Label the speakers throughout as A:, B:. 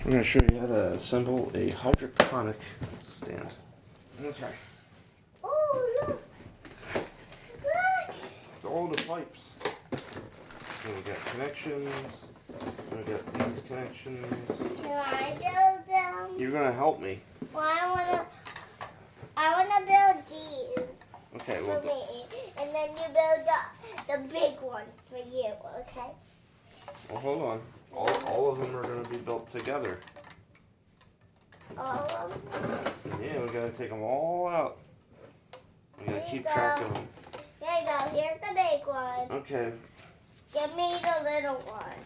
A: I'm going to show you how to assemble a hydroponic stand. Okay.
B: Oh, look! Look!
A: All the pipes. So we got connections. We got these connections.
B: Can I build them?
A: You're going to help me.
B: Well, I wanna build these.
A: Okay,
B: For
A: well.
B: me, and then you build the big one for you, okay?
A: Well, hold on. All of them are going to be built together.
B: All of them?
A: Yeah, we got to take them all out. We got to
B: Here
A: keep
B: you
A: track
B: go.
A: of them.
B: Here you go. Here's the big one.
A: Okay.
B: Give me the little one.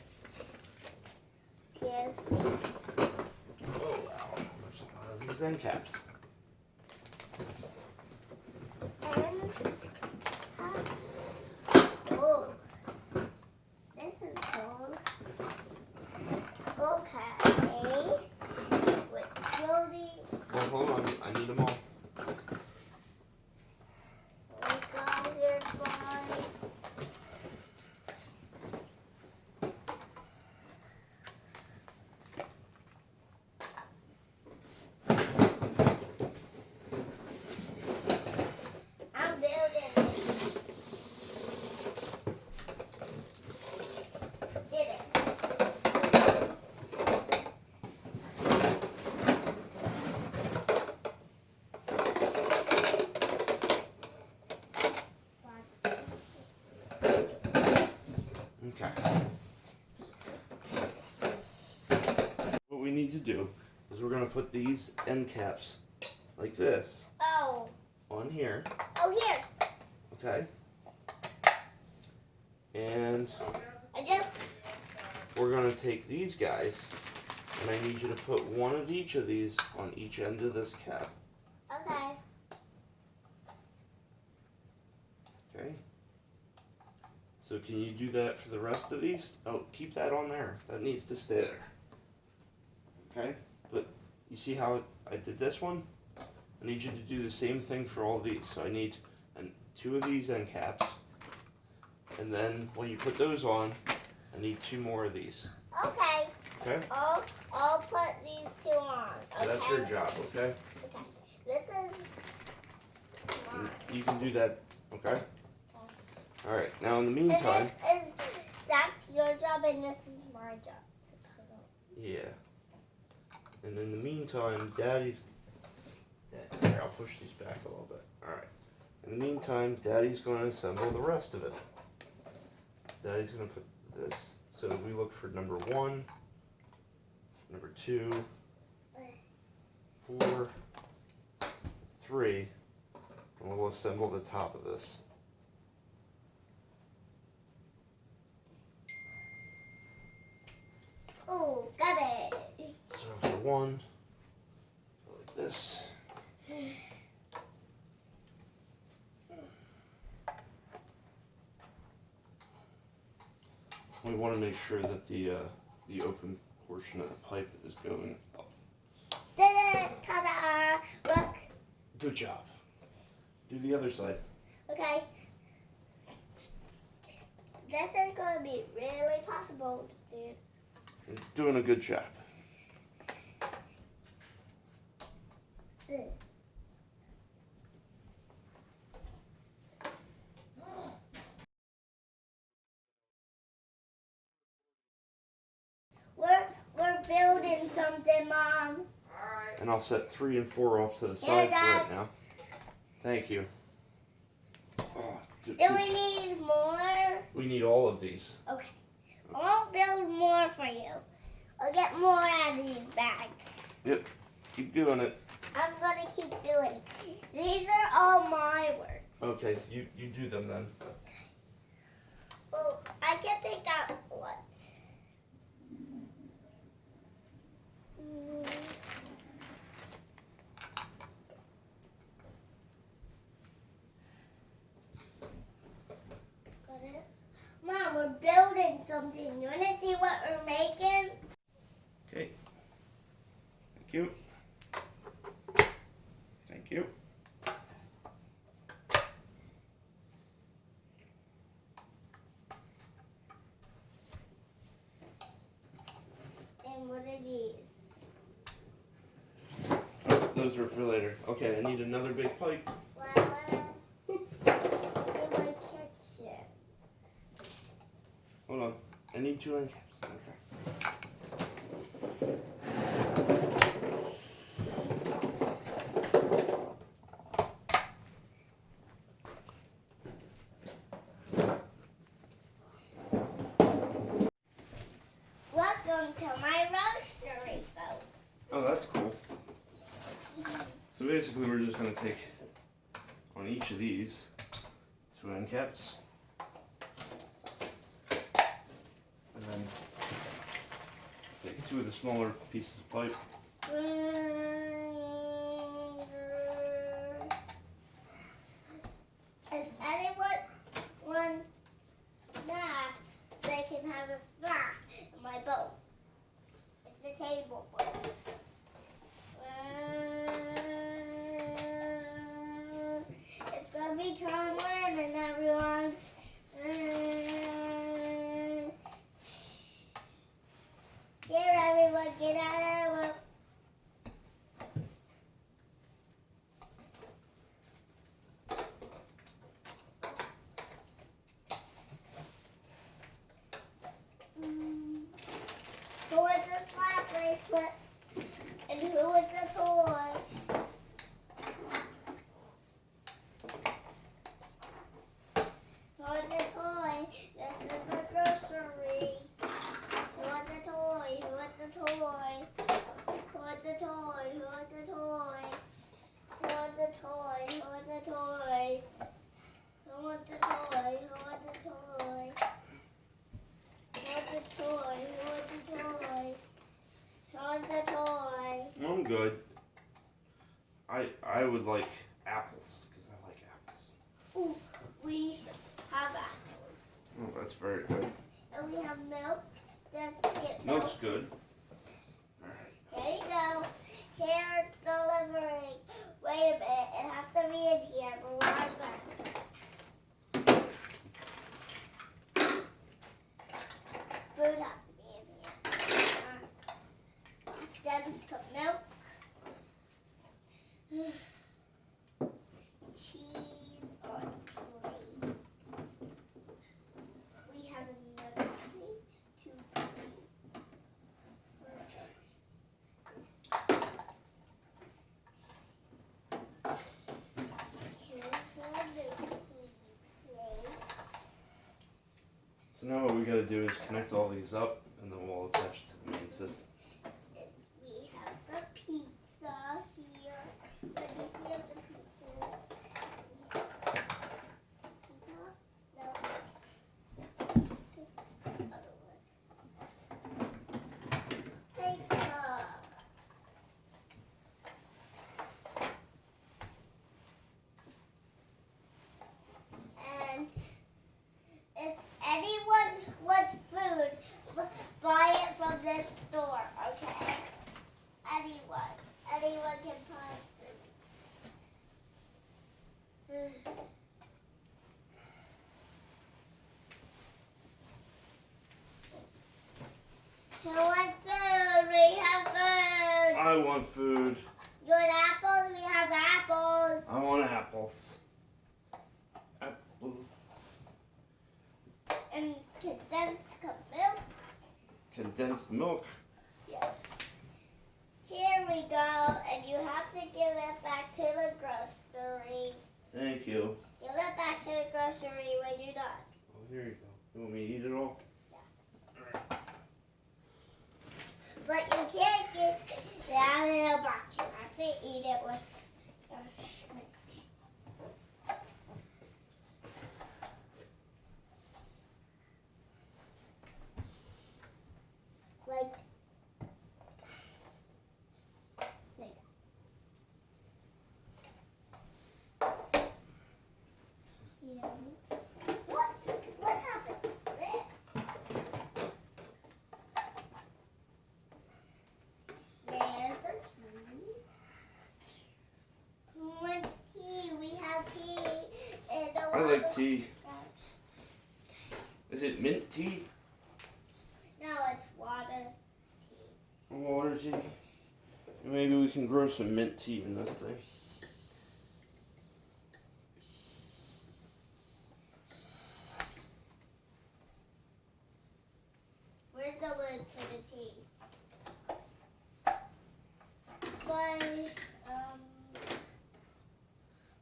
B: Here's these.
A: Oh, wow. There's a lot of these end caps.
B: Oh, this is cool. Okay. Let's fill these.
A: Well, hold on. I need them all.
B: Here's one. I'm building it. Did it.
A: Okay. What we need to do is we're going to put these end caps like this
B: Oh.
A: on here.
B: Oh, here.
A: Okay. And
B: I just.
A: we're going to take these guys and I need you to put one of each of these on each end of this cap.
B: Okay.
A: Okay. So can you do that for the rest of these? Oh, keep that on there. That needs to stay there. Okay? But you see how I did this one? I need you to do the same thing for all these. So I need two of these end caps. And then when you put those on, I need two more of these.
B: Okay.
A: Okay?
B: I'll put these two on.
A: So that's your job, okay?
B: Okay. This is mine.
A: You can do that, okay?
B: Okay.
A: Alright, now in the
B: And
A: meantime...
B: that's your job and this is my job to put on.
A: Yeah. And in the meantime, Daddy's... Here, I'll push these back a little bit. Alright. In the meantime, Daddy's going to assemble the rest of it. Daddy's going to put this... So we look for number 1, number 2, 4, 3, and we'll assemble the top of this.
B: Oh, got it.
A: So for 1, go like this. We want to make sure that the open portion of the pipe is going up.
B: Ta-da! Look.
A: Good job. Do the other side.
B: Okay. This is going to be really possible to do.
A: You're doing a good job.
B: We're building something, Mom.
A: And I'll set 3 and 4 off to the side for
B: Dad.
A: right now. Thank you. Oh,
B: Do we need more?
A: we need all of these.
B: Okay. I'll build more for you. I'll get more out of these bags.
A: Yep. Keep doing it.
B: I'm going to keep doing it. These are all my works.
A: Okay, you do them then.
B: Well, I can pick out what. Got it? Mom, we're building something. You want to see what we're making?
A: Okay. Thank you. Thank you.
B: And what are these?
A: those are for later. Okay, I need another big pipe.
B: In my kitchen.
A: Hold on. I need 2 end caps. Okay.
B: Welcome to my roastery boat.
A: Oh, that's cool. So basically, we're just gonna take on each of these 2 end caps, and then take 2 of the smaller pieces of pipe.
B: If anyone wants snacks, they can have a snack in my boat. It's a table boat. It's gonna be turn one and everyone. Here, everyone, get out of the boat. Who is the slap bracelet? And who is the toy? Who is the toy? This is the grocery. Who is the toy? Who is the toy? Who is the toy? Who is the toy? Who is the toy? Who is the toy? Who is the toy? Who is the toy? What's the toy? What's the toy? What's the toy?
A: I'm good. I would like apples because I like apples.
B: Ooh, we have apples.
A: Oh, that's very good.
B: And we have milk. Let's get milk.
A: Milk's good.
B: There you go. Here's delivering. Wait a minute. It has to be in here. But we're right back. Food has to be in here. Then scoop milk. Cheese on plate. We have another plate. 2 plates. Here's another plate.
A: So now what we gotta do is connect all these up, and then we'll attach it to the main system.
B: We have some pizza here. Let me see if the pizza. Pizza? No. Other one. Pizza. And if anyone wants food, buy it from this store, okay? Anyone can buy food. Who wants food? We have food.
A: I want food.
B: You want apples? We have apples.
A: I want apples. Apples.
B: And condensed milk.
A: Condensed milk.
B: Yes. Here we go, and you have to give it back to the grocery.
A: Thank you.
B: Give it back to the grocery when you're done.
A: Oh, here you go. You want me to eat it all?
B: But you can't get it out of the box. You have to eat it with like yeah. What happened to this? There's some tea. What's tea? We have tea. And
A: I like tea. Is it mint tea?
B: No, it's water tea.
A: Water tea? Maybe we can grow some mint tea in this thing.
B: Where's the lid for the tea? But,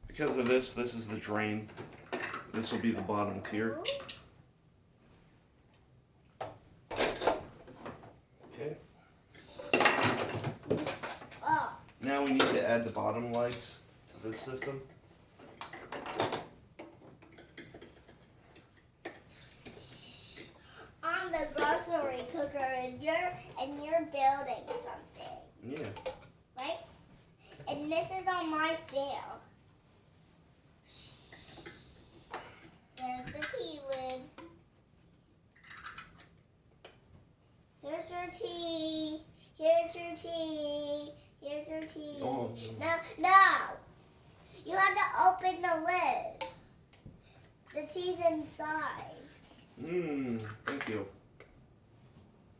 A: Because of this is the drain. This will be the bottom tier. Okay.
B: Oh.
A: Now we need to add the bottom lights to this system.
B: I'm the grocery cooker and you're building something.
A: Yeah.
B: Right? And this is on my sale. There's the tea lid. Here's your tea. Here's your tea. Here's your tea.
A: Oh.
B: No. You have to open the lid. The tea's inside.
A: Thank you.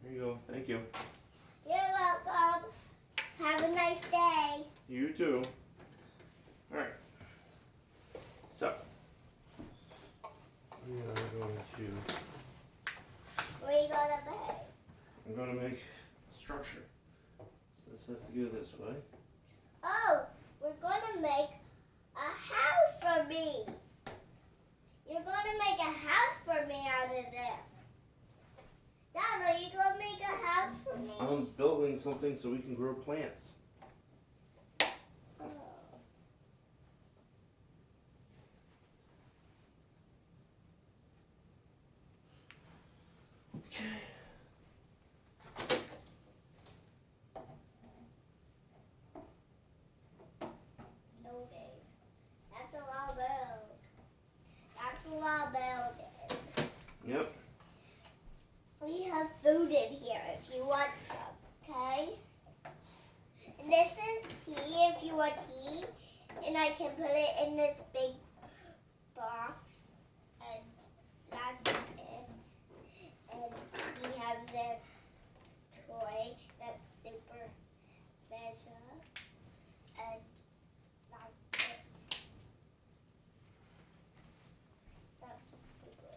A: There you go. Thank you.
B: You're welcome. Have a nice day.
A: You too. Alright. So, we are going to...
B: Where you gonna pay?
A: I'm going to make a structure. So this has to go this way.
B: Oh, we're gonna make a house for me. You're gonna make a house for me out of this. Dad, are you gonna make a house for me?
A: I'm building something so we can grow plants.
B: Oh.
A: Okay.
B: No, babe. That's a lot of build. That's a lot of building.
A: Yep.
B: We have food in here if you want some, okay? And this is tea if you want tea. And I can put it in this big box. And that's it. And we have this toy that's super measure. And that's it. That's super.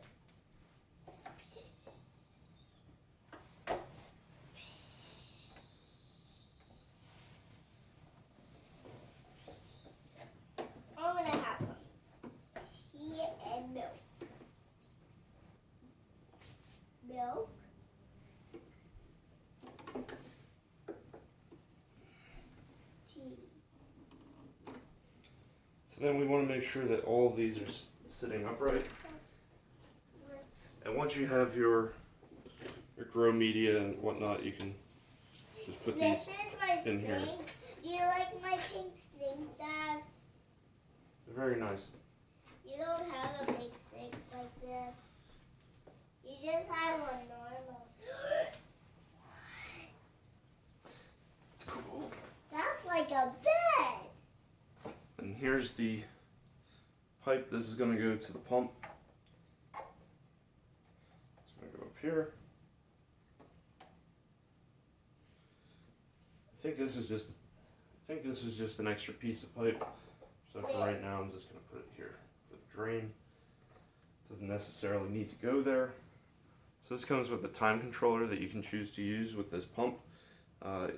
B: I'm gonna have some tea and milk. Milk. Tea.
A: So then we want to make sure that all of these are sitting upright. And once you have your grow media and whatnot, you can just put
B: This
A: these
B: is my
A: in
B: sink.
A: here.
B: Do you like my pink sink, Dad?
A: They're very nice.
B: You don't have a big sink like this. You just have one normal.
A: It's cool.
B: That's like a bed.
A: And here's the pipe. This is going to go to the pump. It's going to go up here. I think this is just an extra piece of pipe. So for right now, I'm just going to put it here for the drain. Doesn't necessarily need to go there. So this comes with a time controller that you can choose to use with this pump.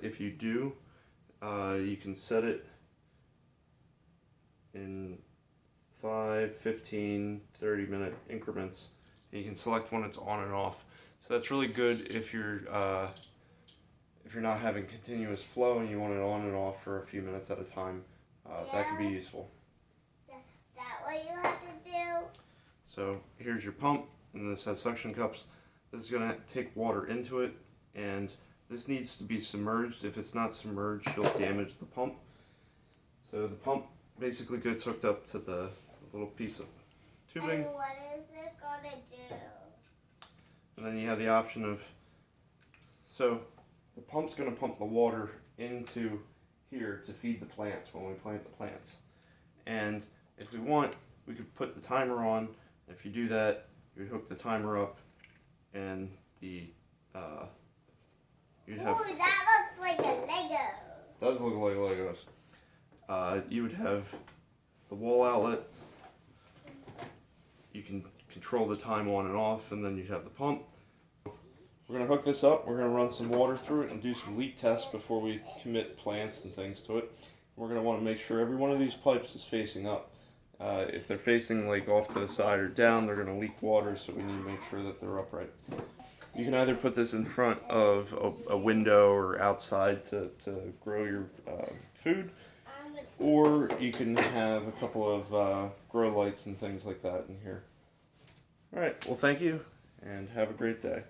A: If you do, you can set it in 5, 15, 30-minute increments. And you can select when it's on and off. So that's really good if you're not having continuous flow and you want it on and off for a few minutes at a time. That could be useful.
B: That what you have to do?
A: So here's your pump, and this has suction cups. This is going to take water into it, and this needs to be submerged. If it's not submerged, you'll damage the pump. So the pump basically gets hooked up to the little piece of tubing.
B: And what is it gonna do?
A: And then you have the option of, so the pump's going to pump the water into here to feed the plants when we plant the plants. And if we want, we could put the timer on. If you do that, you would hook the timer up, and the you'd have.
B: Ooh, that looks like a Lego.
A: does look like Legos. You would have the wall outlet. You can control the time on and off, and then you have the pump. We're going to hook this up. We're going to run some water through it and do some leak tests before we commit plants and things to it. We're going to want to make sure every one of these pipes is facing up. If they're facing like off to the side or down, they're going to leak water, so we need to make sure that they're upright. You can either put this in front of a window or outside to grow your food, or you can have a couple of grow lights and things like that in here. Alright, well thank you, and have a great day.